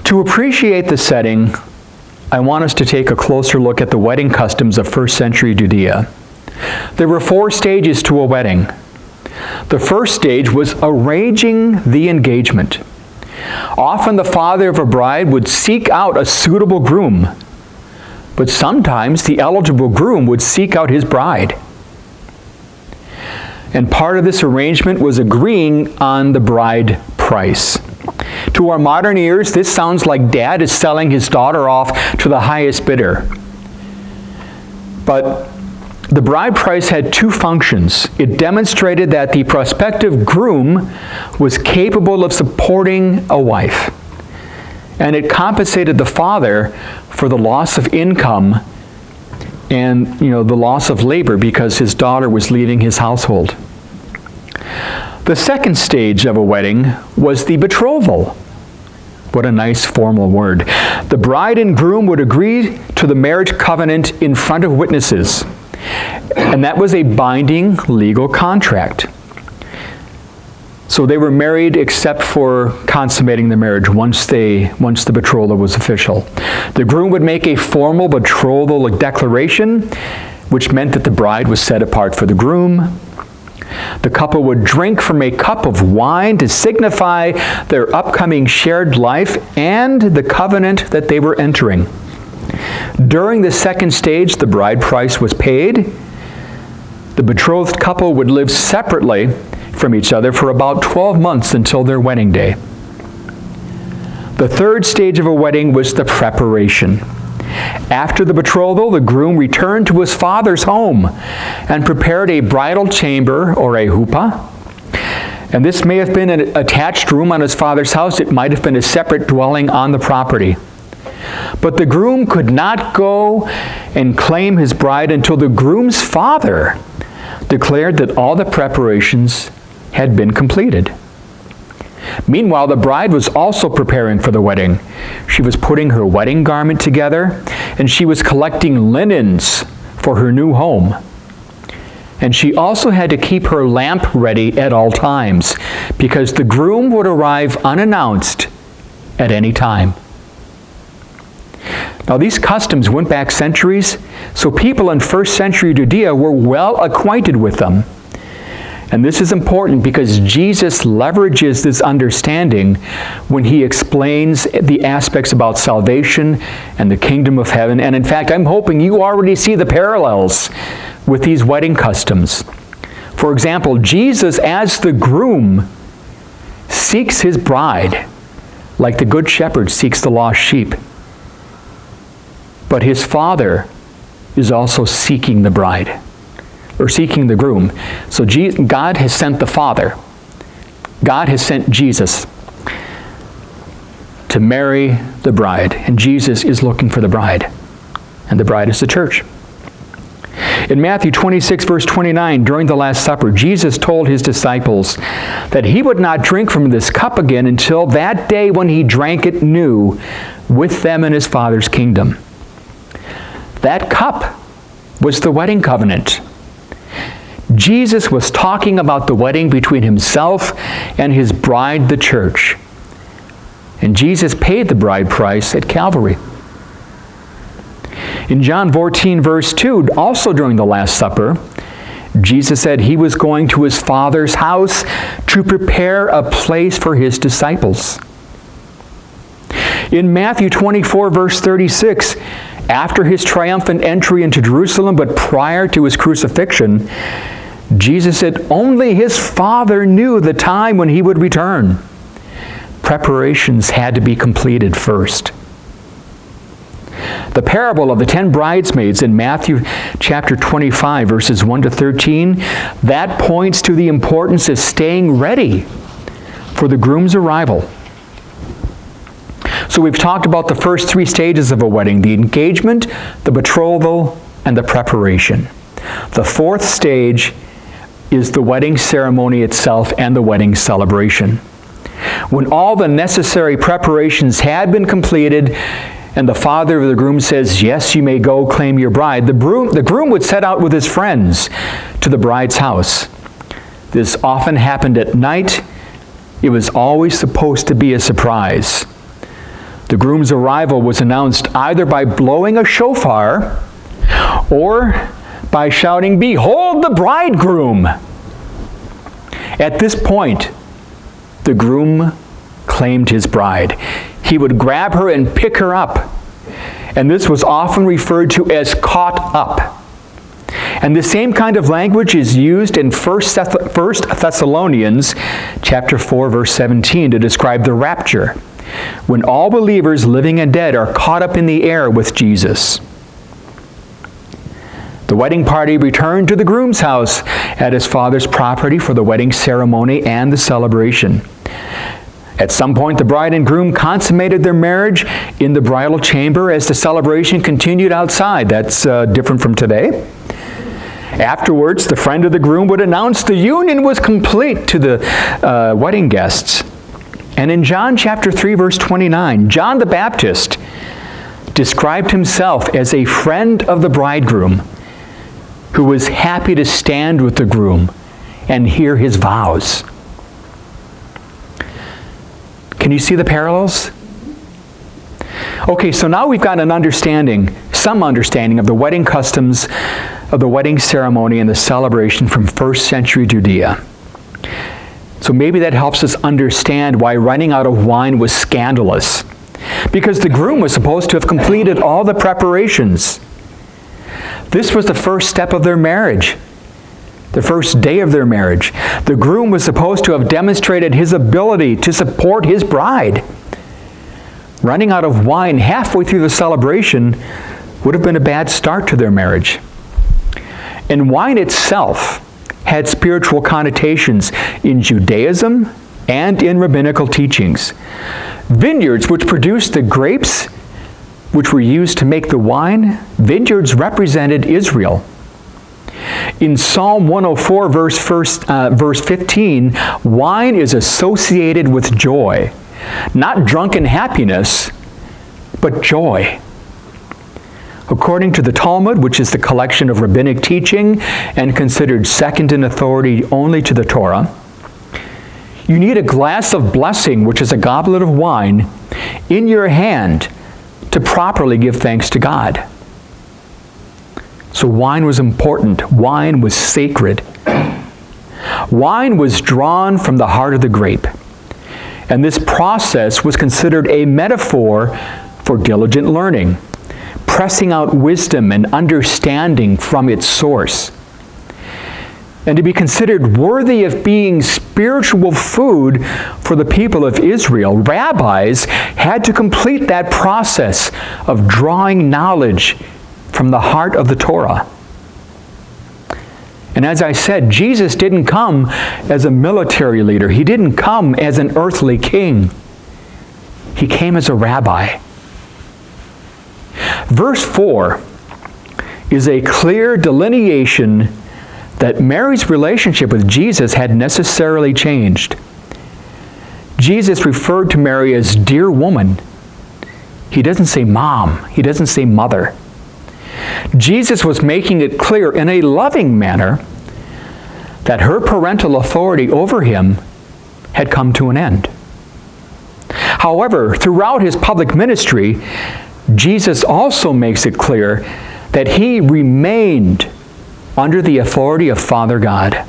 To appreciate the setting, I want us to take a closer look at the wedding customs of first century Judea. There were 4 stages to a wedding. The first stage was arranging the engagement. Often the father of a bride would seek out a suitable groom, but sometimes the eligible groom would seek out his bride. And part of this arrangement was agreeing on the bride price. To our modern ears, this sounds like dad is selling his daughter off to the highest bidder. But the bride price had 2 functions. It demonstrated that the prospective groom was capable of supporting a wife, and it compensated the father for the loss of income and the loss of labor because his daughter was leaving his household. The second stage of a wedding was the betrothal. What a nice formal word. The bride and groom would agree to the marriage covenant in front of witnesses, and that was a binding legal contract. So they were married except for consummating the marriage once the betrothal was official. The groom would make a formal betrothal declaration, which meant that the bride was set apart for the groom. The couple would drink from a cup of wine to signify their upcoming shared life and the covenant that they were entering. During the second stage, the bride price was paid. The betrothed couple would live separately from each other for about 12 months until their wedding day. The third stage of a wedding was the preparation. After the betrothal, the groom returned to his father's home and prepared a bridal chamber, or a huppah. And this may have been an attached room on his father's house. It might have been a separate dwelling on the property. But the groom could not go and claim his bride until the groom's father declared that all the preparations had been completed. Meanwhile, the bride was also preparing for the wedding. She was putting her wedding garment together, and she was collecting linens for her new home. And she also had to keep her lamp ready at all times, because the groom would arrive unannounced at any time. Now, these customs went back centuries, so people in first century Judea were well acquainted with them. And this is important because Jesus leverages this understanding when he explains the aspects about salvation and the kingdom of heaven. And in fact, I'm hoping you already see the parallels with these wedding customs. For example, Jesus, as the groom, seeks his bride like the good shepherd seeks the lost sheep. But his Father is also seeking the bride, or seeking the groom. So God has sent the Father. God has sent Jesus to marry the bride, and Jesus is looking for the bride, and the bride is the church. In Matthew 26, verse 29, during the Last Supper, Jesus told his disciples that he would not drink from this cup again until that day when he drank it new with them in his Father's kingdom. That cup was the wedding covenant. Jesus was talking about the wedding between himself and his bride, the church. And Jesus paid the bride price at Calvary. In John 14, verse 2, also during the Last Supper, Jesus said he was going to his Father's house to prepare a place for his disciples. In Matthew 24, verse 36, after his triumphant entry into Jerusalem, but prior to his crucifixion, Jesus said only his Father knew the time when he would return. Preparations had to be completed first. The parable of the 10 bridesmaids in Matthew chapter 25, verses 1 to 13, that points to the importance of staying ready for the groom's arrival. So we've talked about the first 3 stages of a wedding: the engagement, the betrothal, and the preparation. The 4th stage is the wedding ceremony itself and the wedding celebration. When all the necessary preparations had been completed and the father of the groom says, "Yes, you may go claim your bride," the groom would set out with his friends to the bride's house. This often happened at night. It was always supposed to be a surprise. The groom's arrival was announced either by blowing a shofar or by shouting, "Behold the bridegroom!" At this point, the groom claimed his bride. He would grab her and pick her up. And this was often referred to as caught up. And the same kind of language is used in 1 Thessalonians chapter 4, verse 17 to describe the rapture, when all believers living and dead are caught up in the air with Jesus. The wedding party returned to the groom's house at his father's property for the wedding ceremony and the celebration. At some point, the bride and groom consummated their marriage in the bridal chamber as the celebration continued outside. That's different from today. Afterwards, the friend of the groom would announce the union was complete to the wedding guests. And in John chapter 3, verse 29, John the Baptist described himself as a friend of the bridegroom who was happy to stand with the groom and hear his vows. Can you see the parallels? Okay, so now we've got some understanding of the wedding customs of the wedding ceremony and the celebration from first century Judea. So maybe that helps us understand why running out of wine was scandalous. Because the groom was supposed to have completed all the preparations. This was the first step of their marriage. The first day of their marriage. The groom was supposed to have demonstrated his ability to support his bride. Running out of wine halfway through the celebration would have been a bad start to their marriage. And wine itself had spiritual connotations in Judaism and in rabbinical teachings. Vineyards which produced the grapes which were used to make the wine, vineyards represented Israel. In Psalm 104, verse 15, wine is associated with joy. Not drunken happiness, but joy. According to the Talmud, which is the collection of rabbinic teaching and considered second in authority only to the Torah, you need a glass of blessing, which is a goblet of wine, in your hand to properly give thanks to God. So wine was important. Wine was sacred. Wine was drawn from the heart of the grape. And this process was considered a metaphor for diligent learning, pressing out wisdom and understanding from its source. And to be considered worthy of being spiritual food for the people of Israel, rabbis had to complete that process of drawing knowledge from the heart of the Torah. And as I said, Jesus didn't come as a military leader. He didn't come as an earthly king. He came as a rabbi. Verse 4 is a clear delineation that Mary's relationship with Jesus had necessarily changed. Jesus referred to Mary as dear woman. He doesn't say mom. He doesn't say mother. Jesus was making it clear in a loving manner that her parental authority over him had come to an end. However, throughout his public ministry, Jesus also makes it clear that he remained under the authority of Father God.